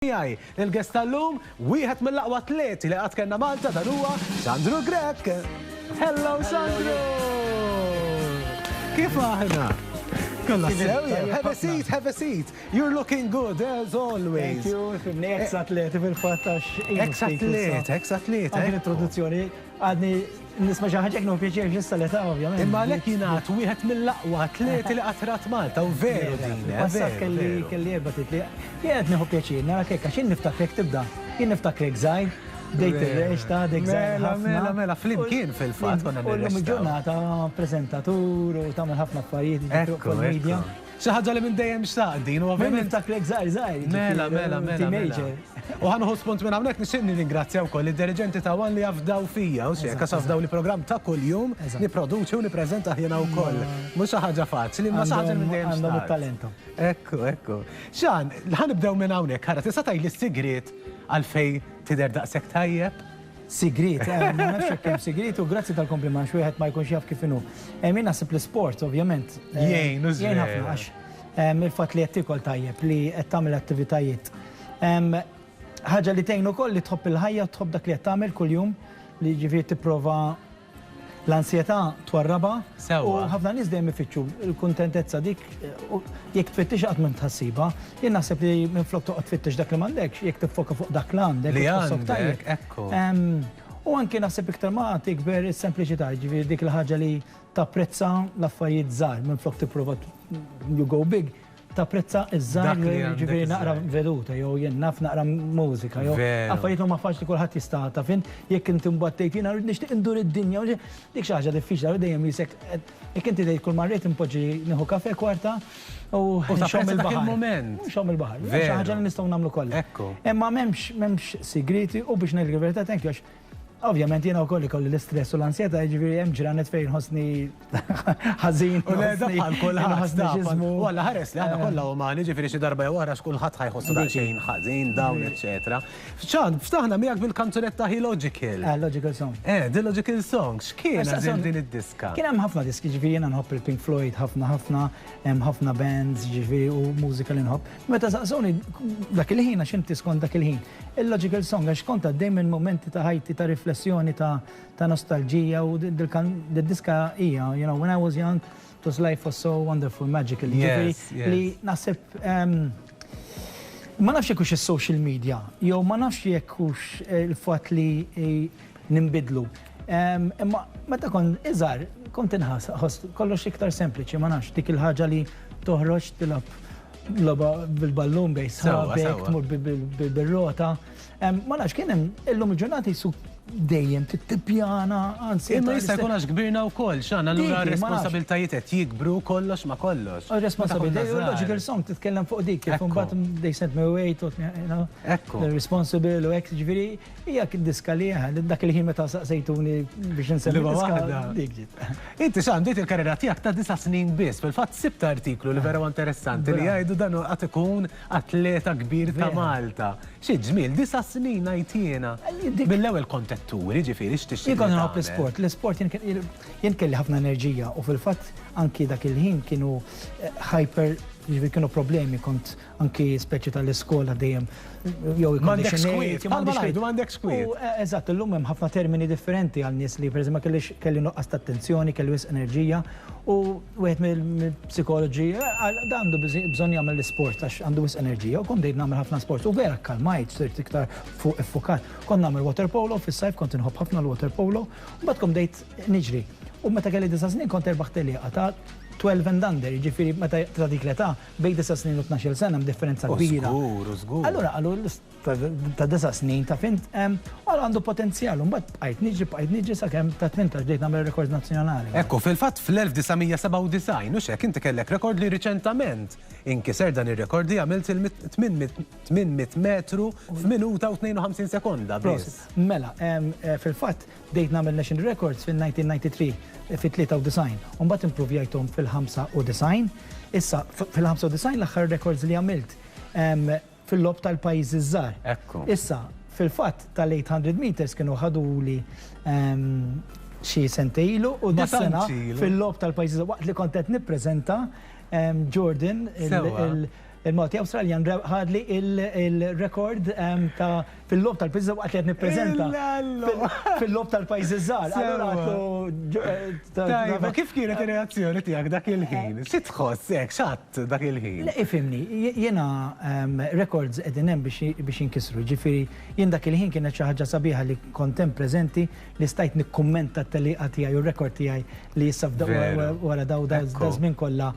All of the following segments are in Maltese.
Jaj, il-gest tal-lum, wieħed mill-aqwa atleti li qatt kellna Malta dan huwa Sandro Grech. Hello Sandro! Kif aħna? Kolla sewja. Have a seat, have a seat. You're looking good as always. Thank you, fimni ex-atleti fil-fattax. Ex-atlet, ex-atlet. Anke l-introduzzjoni, għadni nisma ġaħġek no pieċer ġissaleta, ovvjament. Imma lek jinaħt wieħed mill-aqwa atleti li qatrat Malta, u veru din. Passat kelli erba titli. Jgħed neħu pieċir, nara kekka, xin niftakrek tibda? Jien niftakrek zaħir, dejt il-reċta, dejt zaħir ħafna. Mela, flimkien fil-fat konna nirreċta. Ullum il-ġurnata prezentatur u tamil ħafna affarijiet fil-media. Xaħġa li minn dejjem xtaqdin, u għavem niftakrek zaħir. Mela. U ħanħu spunt minn għamnek nixinni ringrazzjaw koll il-dirigenti ta' għan li għafdaw fija, u xie, kas għafdaw li program ta' kull jum, niproduċi u niprezenta ħjena u koll. Mux ħaġa faċli, ma xaħġa minn dejjem għandhom il-talentu. Ekku. Xan, ħanibdew minn għawnek, ħara, tista' taj li s-sigrit għalfej tider daqsek tajjeb? Sigrit, ma nafx kemm sigrit u grazzi tal-kompliment xwieħed ma jkunx jaf kif inhu. Min naħseb l-sport, ovvjament. Jgħin, Jgħin ħafna għax il-fatt li qed tikol tajjeb li qed tagħmel attivitajiet. Ħaġa li tgħin ukoll li tħobb il-ħajja u tħobb dak li qed tagħmel kuljum li ġifieri tipprova l-ansjetà twarraba u ħafna nies dejjem ifittxu l-kuntentezza dik jekk tfittix qatt minn tħassiba, jien naħseb li minflok toqgħod tfittex dak li m'għandekx, jekk tiffoka fuq dak li għandek. Li għandek, ekku. U anke naħseb iktar ma tikber is-sempliċità, ġifieri dik il-ħaġa li tapprezza l-affarijiet żgħar minflok tipprova you go big. Tapprezza iż-żgħar ġifieri naqra veduta jew jien naf naqra mużika jew affarijiet ma faċli kulħadd jista' taf jekk inti mbagħad tgħid jiena nixtieq indur id-dinja dik xi ħaġa diffiċli dejjem jisek jekk inti tgħid kull marret impoġġi nieħu kafè kwarta u nxomm il-baħar. Nxomm il-baħar. Xi ħaġa li nistgħu nagħmlu kollha. Imma m'hemmx sigriti u biex ngħid il-verità thank you. Ovvjament jiena wkoll ikolli l-istress u l-ansjetà jiġifieri hemm ġranet fejn ħossni ħażin. U le bħal kulħadd. Walla ħares li aħna kollha umani ġifieri xi darba jew oħra x'kulħadd ħajħossu daqsxejn ħażin dawn eċetera. Ċan, ftaħna miegħek bil-kanzunetta hi Logical. Logical Song. The Logical Song. X'kien din id-diska? Kien hemm ħafna diski ġifieri jiena nħobb il-Pink Floyd ħafna, hemm ħafna bands ġifieri u mużika li nħobb. Meta saqsuni dak il-ħin għax inti skont dak il-ħin. Il-Logical Song għax kont għaddej minn momenti ta' ħajti ta' riflessjoni ta' nostalġija u d-diska hija, you know, when I was young, life was so wonderful, magical. Li naħseb ma nafx jekkux is-social media, jew ma nafx jekkux il-fatt li nimbidlu. Imma meta kont iżgħar kont inħass kollox iktar sempliċi, ma nafx dik il-ħaġa li toħroġ tilab loba bil-ballun bej sħabek, tmur bil-rota. Ma nafx kien hemm illum il-ġurnata jisu dejjem tippjana, anzi. Imma jista' jkun għax kbirna wkoll, x'għandna allura r-responsabiltajiet qed jikbru kollox ma kollox. Ir-responsabilità, Logical Song titkellem fuq dik, kif imbagħad they sent me away, responsible u hekk, ġifieri hija diska li dak il-ħin meta saqsejtuni biex insemmi diska dik ġiet. Inti x'għand bdejt il-karriera tiegħek ta' 9 snin biss, fil-fatt sibt artiklu li vera interessanti li jgħidu dan qatt ikun atleta kbir ta' Malta. Xi ġmiel 9 snin ngħid jiena. Mill-ewwel kontetturi ġifieri x'tixtieq. Jien kont nħobb l-isport. L-isport jien kelli ħafna enerġija u fil-fatt anki dak il-ħin kienu hyper ġifieri kienu problemi kont anki speċi tal-iskola dejjem jew m'għandek skwiet, m'għandek skwiet. Eżatt, illum hemm ħafna termini differenti għal nies li pereżempju kelli noqqas ta' attenzjoni, kelli wisq enerġija u wieħed mill-psikoloġi għandu bżonn jagħmel l-isport għax għandu wisq enerġija u kont dejjem nagħmel ħafna sport u vera kalmajt sirt iktar fuq iffukat. Kont nagħmel water polo fis-sajf kont inħobb ħafna l-water polo u mbagħad kont bdejt niġri. U meta kelli 9 snin kont erbaħt ilieqa ta' 12 and under, ġifieri meta ta' dik l-età bejn 9 snin u 12 sena hemm differenza kbira. Żgur. Allura qalu ta' 9 snin ta' fint għandu potenzjal, mbagħad bqajt niġri sakemm ta' 18 bdejt nagħmel rekord nazzjonali. Ekku, fil-fatt fl-1997 u x'hekk inti kellek rekord li riċentament inkiser dan ir-rekord li għamilt il-800 metru f'minuta u 52 sekonda biss. Mela, fil-fatt bdejt nagħmel national records fil-1993 fit-93, u mbagħad improvjajthom fil-95. Issa fil-95 l-aħħar records li għamilt fil-lob tal-pajjiżi żgħar. Ekku. Issa fil-fatt tal-800 meters kienu ħaduli xi sentejlu u dis-sena fil-lob tal-pajjiżi waqt li kont qed nippreżenta Jordan il-Malti Australian ħadli il-rekord ta' fil-lob tal-pizza waqt li qed nippreżenta fil-lob tal-pajjiż iż-żgħar. Tajba, kif kienet ir-reazzjoni tiegħek dak il-ħin? Xi tħoss hekk x'għadd dak il-ħin? Ifhimni, jiena records qegħdin hemm biex jinkisru. Ġifieri jien dak il-ħin kienet xi ħaġa sabiħa li kont hemm preżenti li stajt nikkummenta t-telieqa tiegħi u r-rekord tiegħi li issa wara daw żmien kollha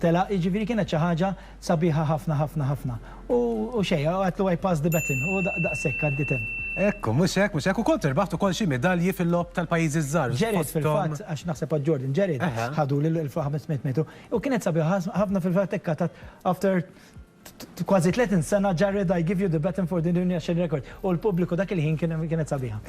tela, ġifieri kienet xi ħaġa sabiħa ħafna ħafna ħafna. U xejn, għatlu I pass the baton u daqshekk għaddiet hemm. Ekku, mhux hekk, u kont irbaħtu kol xi medalji fil-lob tal-pajjiżi żgħar. Ġerid fil-fatt għax naħseb Jordan Ġerid ħadu l-500 metru u kienet sabiħa ħafna fil-fatt hekk after kważi 30 sena Jared, I give you the baton for the Indonesian record. U l-pubbliku dak il-ħin kienet sabiħa.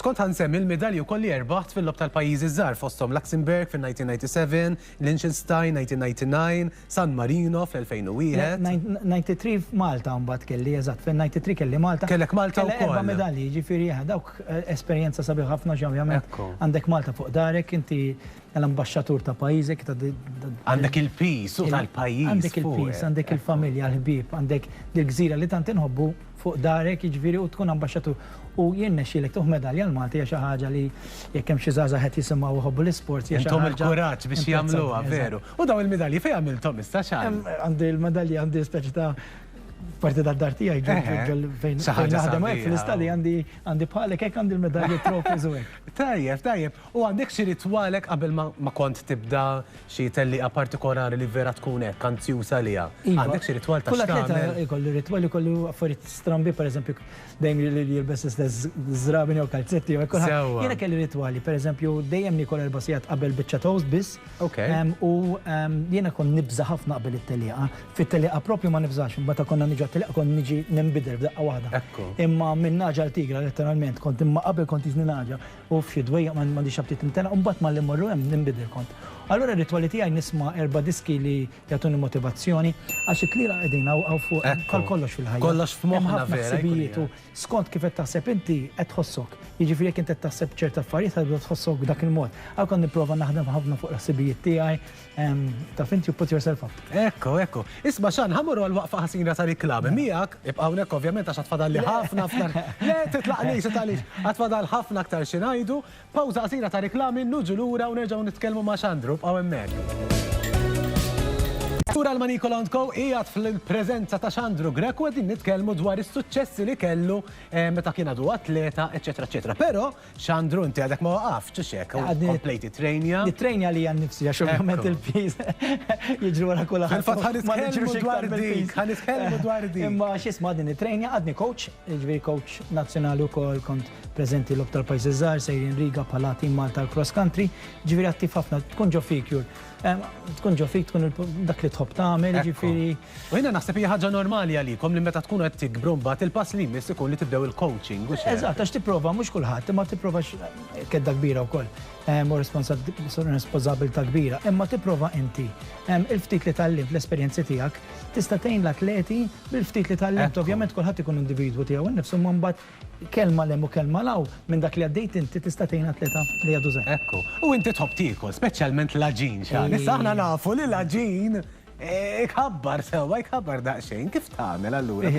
Skont ħansemmi il-medalji wkoll li erbaħt fil-lob tal-pajjiżi żgħar fosthom Luxembourg fil-1997, Liechtenstein 1999, San Marino fl-2001. 93 f'Malta mbagħad kelli, eżatt, fil-93 kelli Malta. Kellek Malta wkoll. Erba' medalji, ġifieri dawk esperjenza sabiħa ħafna ovvjament. Għandek Malta fuq darek, inti l-ambasċatur ta' pajjiżek għandek il-pis u tal-pajjiż. Għandek il-pis, għandek il-familja, l-ħbieb, għandek il-gżira li tant inħobbu fuq darek, jiġifieri u tkun ambasċatur. U jien nexxielek tuħ medalja l-Malti hija xi ħaġa li jekk hemm xi żgħażagħ qed jisimgħu jħobbu l-isport. Intom il-kuraġġ biex jagħmluha, veru. U daw il-medalji fejn għamilthom issa x'għal? Għandi l-medalji għandi speċi ta' parti tad-dar tiegħi fejn naħdem hekk fl-istadi għandi bħalek hekk għandi l-medalji trophies u hekk. Tajjeb. U għandek xi ritwalek qabel ma kont tibda xi tellieqa partikolari li vera tkun hekk anzjuża liha. Għandek xi ritwal ta' x'tagħmel? Kull atleta jkollu ritwal, jkollu affarijiet strambi, pereżempju dejjem li jilbes istess żrabin jew kalzetti jew hekk. Jiena kelli ritwali, pereżempju dejjem nikol erba' sigħat qabel biċċa toast biss. U jiena kon nibża ħafna qabel it-tellieqa. Fit-tellieqa proprju ma nibżax, imbagħad konna niġu għat-tellieqa kont niġi nimbidel b'daqqa waħda. Imma minn naġa l-tigra letteralment kont imma qabel kont jiżni naġa u f'xi dwejja m'għandix xabtit intena u mbagħad ma li mmorru hemm nimbidel kont. Allura r-ritwali tiegħi nisma' erba' diski li jagħtuni motivazzjoni għax it-tliela qegħdin hawn fuq bħal kollox fil-ħajja. Kollox f'moħħna vera. Skont kif qed taħseb inti qed tħossok. Jiġifieri jekk inti qed taħseb ċerta affarijiet ħad tħossok b'dak il-mod. Għal kont nipprova naħdem ħafna fuq ħsibijiet tiegħi. Taf inti you put yourself up. Ekku. Isma' xan ħamurru għal waqfa ħażina tal-iklab. Miegħek ibqa' hawnhekk ovvjament għax tfadalli ħafna Le titlaqlix għaliex għatfadal ħafna aktar xi ngħidu. Pawża qasira ta' riklami nuġu lura u nerġgħu nitkellmu ma' Xandru bqgħu hemmhekk. Tura l-Manikola & Co. qiegħed fil-preżenza ta' Xandru Greco qegħdin nitkellmu dwar is-suċċessi li kellu meta kien għadu atleta, eċetera, eċetera. Però Xandru inti għadek ma waqafx x'hekk komplejti trenja. Nitrenja li nnifsi għax ovvjament il-piż jiġri wara kull ħadd. Fil-fatt ħanitkellmu dwar dik. Imma x'isma' din nitrenja għadni coach, jiġifieri coach nazzjonali wkoll kont preżenti l-lob tal-pajjiż iż-żgħar sejrin Riga bħala tim Malta cross country, ġifieri attiv ħafna tkun ġo figure. Tkun ġo fik tkun dak li tħobb tagħmel, ġifieri. U jiena naħseb hija ħaġa normali għalikom li meta tkunu qed tikbru mbagħad il-pass li jmiss ikun li tibdew il-coaching u xejn. Eżatt, għax tipprova mhux kulħadd, imma tipprova kedda kbira wkoll. U responsabilità kbira, imma tipprova inti. Il-ftit li tallimt l-esperjenzi tiegħek tista' tgħin l-atleti bil-ftit li tallimt, ovvjament kulħadd ikun individwu tiegħu innifsu imma mbagħad kelma lem u kelma law minn dak li għaddejt inti tista' tgħin atleta li għadu żgħir. Ekku. U inti tħobb tiekol, speċjalment l-aġin xan. Issa aħna nafu li l-aġin ikħabbar sewwa, ikħabbar daqsxejn. Kif tagħmel allura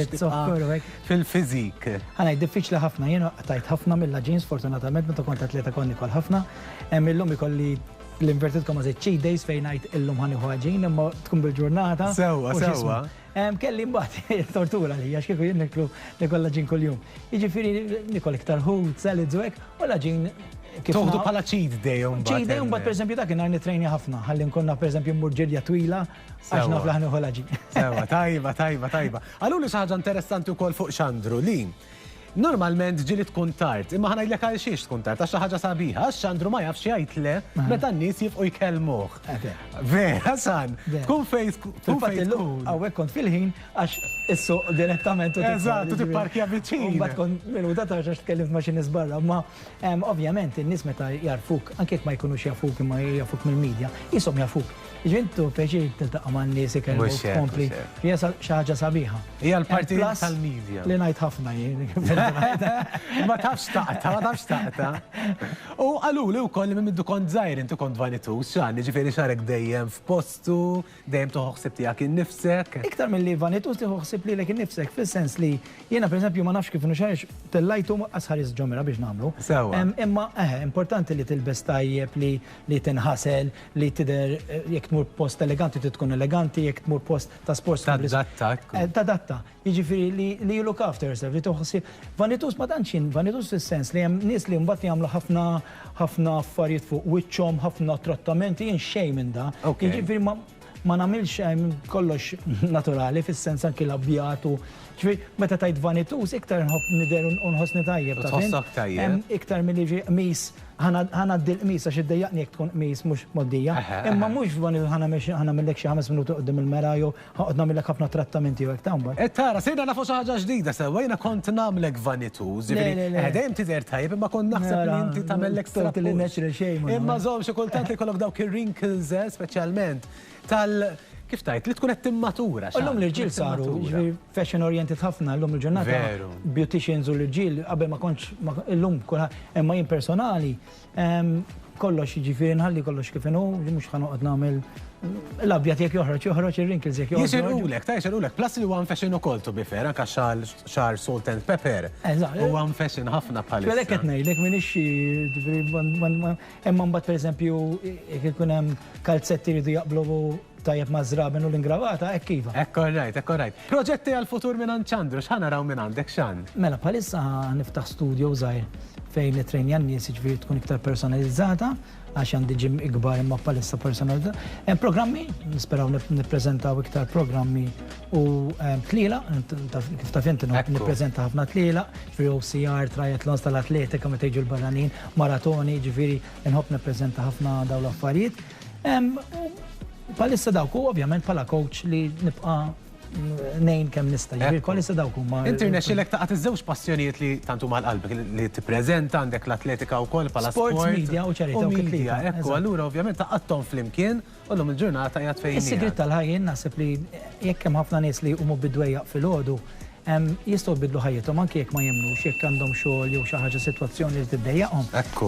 fil-fiżik? Ħanaj diffiċli ħafna, jien qtajt ħafna mill-aġin sfortunatament meta kont atleta konni kol ħafna. Illum ikolli l-inverted commas cheat days fejn ngħid illum ħanieħu aġin imma tkun bil-ġurnata. Sewwa. Kelli mbagħad tortura li għax kieku jien niklu nikol aġin kuljum. Jiġifieri nikol iktar ħut, salads u hekk u l-aġin Toħdu bħala cheat day mbagħad. Cheat day mbagħad pereżempju dak kien nitrejni ħafna, ħalli nkunna pereżempju mmur ġirja twila għax naf laħni ħolaġi. Sewwa, tajba. Għaluli xi ħaġa interessanti wkoll fuq Xandru li normalment ġili tkun tard, imma ħanajdlek għal xiex tkun tard, għax ħaġa sabiħa, għax Xandru ma jafx jgħid le meta n-nies jibqgħu jkellmuh. Vera san, tkun fejn tkun. Hawnhekk kont fil-ħin għax issuq direttament u eżatt, u tipparkja viċin. Mbagħad kont minuta ta' għax tkellimt ma' xi nies barra, ma ovvjament in-nies meta jarfuk, anke jekk ma jkunux jafuk imma jafuk mill-medja, ishom jafuk. Ġintu peċi tiltaqa' ma' n-nies ikellmu kompli. Hija xi ħaġa sabiħa. Hija l-parti tal-medja. Li ngħid ħafna jien. Ma tafx taqta. U għallu li wkoll minn middu kont żgħir inti kont vanitus, x'għandi ġifieri xarek dejjem f'postu, dejjem toħoħsib tiegħek innifsek. Iktar mill-li vanitus tiħoħsib lilek innifsek fis-sens li jiena pereżempju ma nafx kif xarx tellajtu asħaris ġomera biex nagħmlu. Sewwa. Imma importanti li tilbes tajjeb li tinħasel, li tidher jekk tmur post eleganti tkun eleganti, jekk tmur post ta' sport tadatta. Jiġifieri li you look after yourself, li toħsib. Vanitus ma tantx vanitus fis-sens li hemm nies li mbagħad jagħmlu ħafna affarijiet fuq wiċċhom, ħafna trattamenti, jien xejn minn da. Jiġifieri ma nagħmilx kollox naturali fis-sens anke l-abjat u meta tajt vanitus iktar nħobb nidher unħossni tajjeb. Tħossok tajjeb. Iktar milli qmis ħana d-qmis għax iddejjaqni jekk tkun qmis mhux moddija. Imma mhux ħana millek xi 5 minuti qudiem il-mera jew ħoqgħod nagħmilek ħafna trattamenti u hekk tagħmel. Tara, sejna nafu xi ħaġa ġdida sewwa, jiena kont nagħmlek vanitus, dejjem tidher tajjeb imma kont naħseb li inti tagħmellek totally natural xejn. Imma żomm xi kultant li jkollok dawk ir-wrinkles speċjalment kif tajt, li tkun qed timmatura. L-lum l-irġiel saru, fashion oriented ħafna, l-lum il-ġurnata. Beauticians u l-irġiel, qabel ma kontx, l-lum imma jien personali, kollox jiġifieri nħalli kollox kif inhu, mhux ħanoqgħod nagħmel l-abjad jekk joħroġ ir-wrinkles jekk joħroġ. Jixirulek, plus li huwa fashion ukoll to be fair, anke xar salt and pepper. Huwa fashion ħafna bħalissa. Għalhekk qed ngħidlek m'iniex imma mbagħad pereżempju jekk ikun hemm kalzetti jridu jaqblu tajjeb ma' żraben u l-ingravata, hekk iva. Ekk right. Proġetti għal-futur minn Ċandru, x'ħana raw minn għandek x'an? Mela bħalissa niftaħ studio żgħir fejn nitrejnja n-nies jiġifieri tkun iktar personalizzata għax għandi ġim ikbar imma bħalissa personalizzata. Hemm programmi, nisperaw nippreżentaw iktar programmi u tliela, kif taf inti nippreżenta ħafna tliela, ġifieri OCR, triathlons tal-atletika meta jiġu l-barranin, maratoni, ġifieri nħobb nippreżenta ħafna dawn l-affarijiet. Palissa dawk u ovvjament pala coach li nibqa' nejn kemm nista' jiġri palissa dawk huma. Internaxxilek taqgħet iż-żewġ passjonijiet li tantu mal-qalbek li tippreżenta għandek l-atletika wkoll bħala sport. Sports media u ċarità u media. Ekku, allura ovvjament taqgħodhom flimkien u llum il-ġurnata qiegħed fejn. Is-sigriet tal-ħajjin naħseb li jekk hemm ħafna nies li jqumu bidwejjaq filgħodu jistgħu jbidlu ħajjithom anke jekk ma jemmnux jekk għandhom xogħol jew xi ħaġa sitwazzjoni li tiddejjaqhom.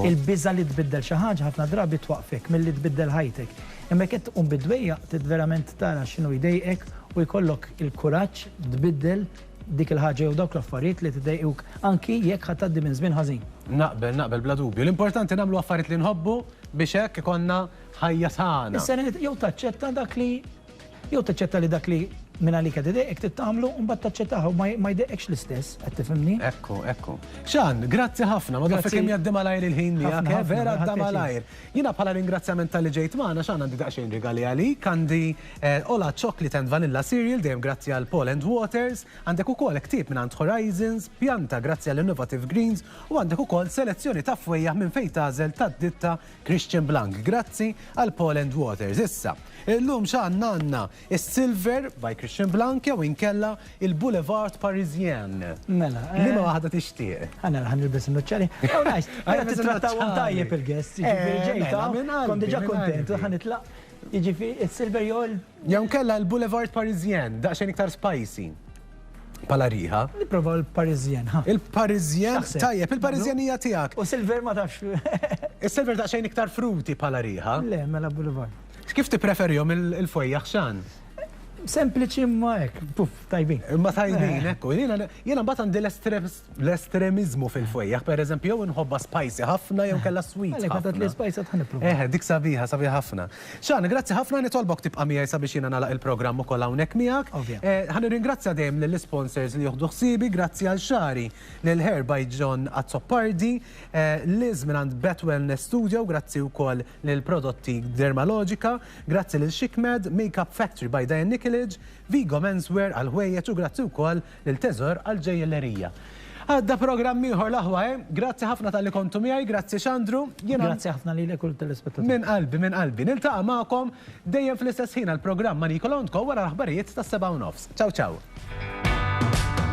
Il-biża li tbiddel xi ħaġa ħafna drabi twaqfek milli tbiddel ħajtek. Imma jekk tqum bidwejjaq tid verament tara x'inhu jdejqek u jkollok il-kuraġġ tbiddel dik il-ħaġa jew dawk l-affarijiet li tidejquk anki jekk ħadd tgħaddi minn żmien ħażin. Naqbel bla dubju. L-importanti nagħmlu affarijiet li nħobbu biex hekk ikonna ħajja sana. Is-serenità jew taċċetta dak li dak li minn għalik għad id-deqek tittamlu un bat taċċetaħu ma jdejqekx l-istess, għed tifimni? Ekku. Xan, grazzi ħafna, ma daffi kem jaddim għalajr il-ħin li għak, vera għaddam għalajr. Jina bħala ringrazzjament tal-li ġejt maħna, xan għandi daqxin rigali għalik, għandi Ola Chocolate and Vanilla Cereal, dejjem grazzi għal Paul and Waters, għandek u kol ktib minn għand Horizons, pjanta grazzi għal Innovative Greens, u għandek u kol selezzjoni ta' fwejja minn fejn tażel ta' ditta Christian Blanc, grazzi għal Paul and Waters. Issa, illum xan għanna is-Silver by Christian Blanc jew inkella il-Boulevard Parisien. Mela. Liema waħda tixtieq. Ħana nilbes in-nuċċali. Oh nice. Ħana titrattawhom tajjeb il-guest. Kont diġà kontent, ħanitlaq. Jiġifieri is-Silver jol. Jew inkella il-Boulevard Parisien, daqsxejn iktar spicy. Pala riħa. Nipprova l-Parisien, ha. Il-Parisien, tajjeb, il-Parisienija tiegħek. U Silver ma tafx. Is-Silver daqsxejn iktar fruti pala riħa. Le, mela Boulevard. Kif tippreferihom il-fwejjaħ xan? Sempliċi ma hekk, puff, tajbin. Ma tajbin, ekku. Jiena mbagħad għandi l-estremizmu fil-fwejjaħ, pereżempju, jew inħobba spicy ħafna jew kellha sweet. Għalek li spicy ħad nipprova. Dik sabiħa ħafna. Xan, grazzi ħafna nitolbok tibqa' miegħi sabiex jiena nagħlaq il-programm ukoll hawnhekk miegħek. Ħan nirringrazzja dejjem lill-sponsors li joħdu ħsibi, grazzi għal xari lil Hair by John Azzopardi, Liz minn għand Bet Wellness Studio, grazzi wkoll lil prodotti Dermalogica, grazzi lil Shikmed, Makeup Factory by Diane Nicholas, Vigo Menswear għal-ħwejjeġ u grazzi wkoll lil-Teżor għal-ġejjellerija. Għadda programm ieħor l-aħwa, grazzi ħafna tal-li kontu miegħi, grazzi Xandru. Grazzi ħafna lilek u l-telespettatur. Min qalbi. Niltaqa' magħkom dejjem fl-istess ħin għall-programm ma' Nikola Ontko wara l-aħbarijiet tas-7:30. Ciao.